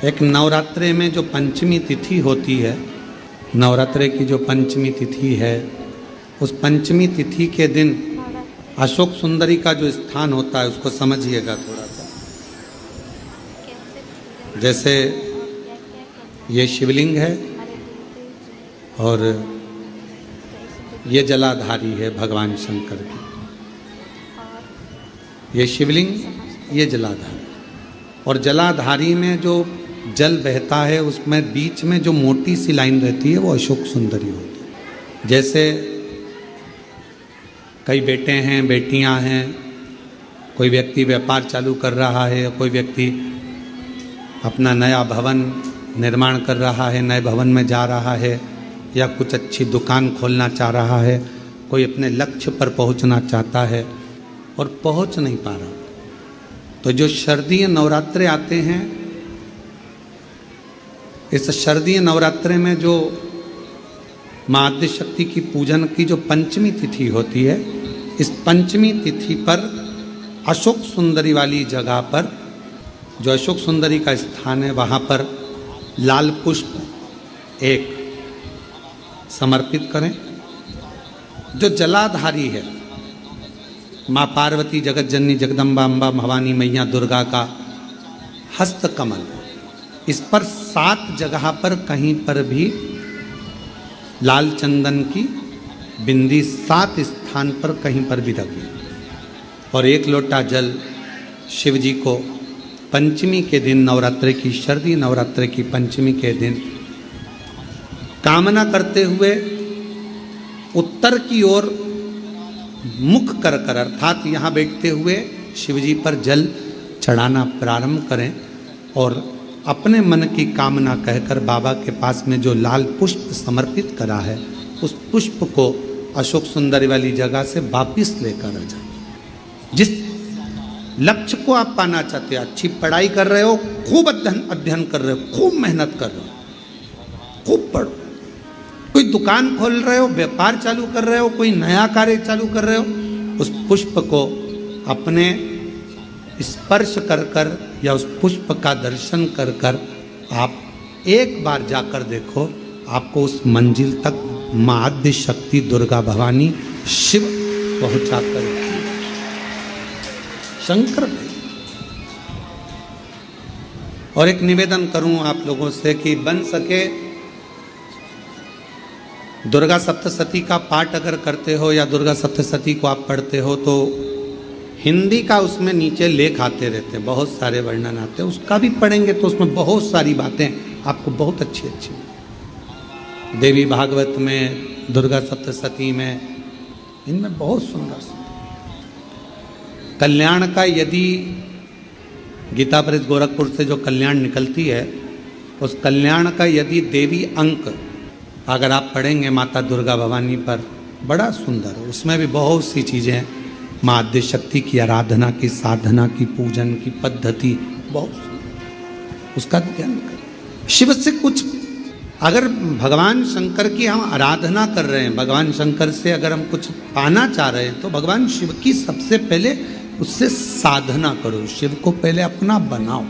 एक नवरात्रे में जो पंचमी तिथि होती है, नवरात्रे की जो पंचमी तिथि है, उस पंचमी तिथि के दिन अशोक सुंदरी का जो स्थान होता है उसको समझिएगा थोड़ा सा। जैसे ये शिवलिंग है और ये जलाधारी है भगवान शंकर की। ये शिवलिंग, ये जलाधारी, और जलाधारी में जो जल बहता है उसमें बीच में जो मोटी सी लाइन रहती है वो अशोक सुंदरी होती है। जैसे कई बेटे हैं, बेटियां हैं, कोई व्यक्ति व्यापार चालू कर रहा है, कोई व्यक्ति अपना नया भवन निर्माण कर रहा है, नए भवन में जा रहा है, या कुछ अच्छी दुकान खोलना चाह रहा है, कोई अपने लक्ष्य पर पहुंचना चाहता है और पहुंच नहीं पा रहा। तो जो शारदीय नवरात्रे आते हैं, इस शारदीय नवरात्रे में जो माँ आद्य शक्ति की पूजन की जो पंचमी तिथि होती है, इस पंचमी तिथि पर अशोक सुंदरी वाली जगह पर, जो अशोक सुंदरी का स्थान है, वहाँ पर लाल पुष्प एक समर्पित करें। जो जलाधारी है, माँ पार्वती, जगत जननी, जगदम्बा, अम्बा, भवानी मैया दुर्गा का हस्त कमल, इस पर 7 जगह पर कहीं पर भी लाल चंदन की बिंदी 7 स्थान पर कहीं पर भी रख दें, और 1 लोटा जल शिव जी को पंचमी के दिन, नवरात्रे की, शारदीय नवरात्रे की पंचमी के दिन कामना करते हुए उत्तर की ओर मुख कर कर, अर्थात यहाँ बैठते हुए शिव जी पर जल चढ़ाना प्रारंभ करें और अपने मन की कामना कहकर बाबा के पास में जो लाल पुष्प समर्पित करा है, उस पुष्प को अशोक सुंदरी वाली जगह से वापिस लेकर आ जाए। जिस लक्ष्य को आप पाना चाहते हो, अच्छी पढ़ाई कर रहे हो, खूब अध्ययन कर रहे हो, खूब मेहनत कर रहे हो, खूब पढ़ो, कोई दुकान खोल रहे हो, व्यापार चालू कर रहे हो, कोई नया कार्य चालू कर रहे हो, उस पुष्प को अपने स्पर्श कर कर या उस पुष्प का दर्शन कर कर आप एक बार जाकर देखो, आपको उस मंजिल तक माँ आद्य शक्ति दुर्गा भवानी शिव पहुंचा कर शंकर। और एक निवेदन करूं आप लोगों से कि बन सके दुर्गा सप्तशती का पाठ अगर करते हो या दुर्गा सप्तशती को आप पढ़ते हो तो हिंदी का उसमें नीचे लेख आते रहते हैं, बहुत सारे वर्णन आते हैं, उसका भी पढ़ेंगे तो उसमें बहुत सारी बातें आपको बहुत अच्छी अच्छी, देवी भागवत में, दुर्गा सप्तशती में, इनमें बहुत सुंदर सुंदर। कल्याण का यदि गीता प्रेस गोरखपुर से जो कल्याण निकलती है, उस कल्याण का यदि देवी अंक अगर आप पढ़ेंगे माता दुर्गा भवानी पर, बड़ा सुंदर है। उसमें भी बहुत सी चीज़ें हैं, माँ आद्य शक्ति की आराधना की, साधना की, पूजन की पद्धति बहुत सुंदर, उसका ध्यान करें। शिव से कुछ अगर भगवान शंकर की हम आराधना कर रहे हैं, भगवान शंकर से अगर हम कुछ पाना चाह रहे हैं, तो भगवान शिव की सबसे पहले उससे साधना करो, शिव को पहले अपना बनाओ।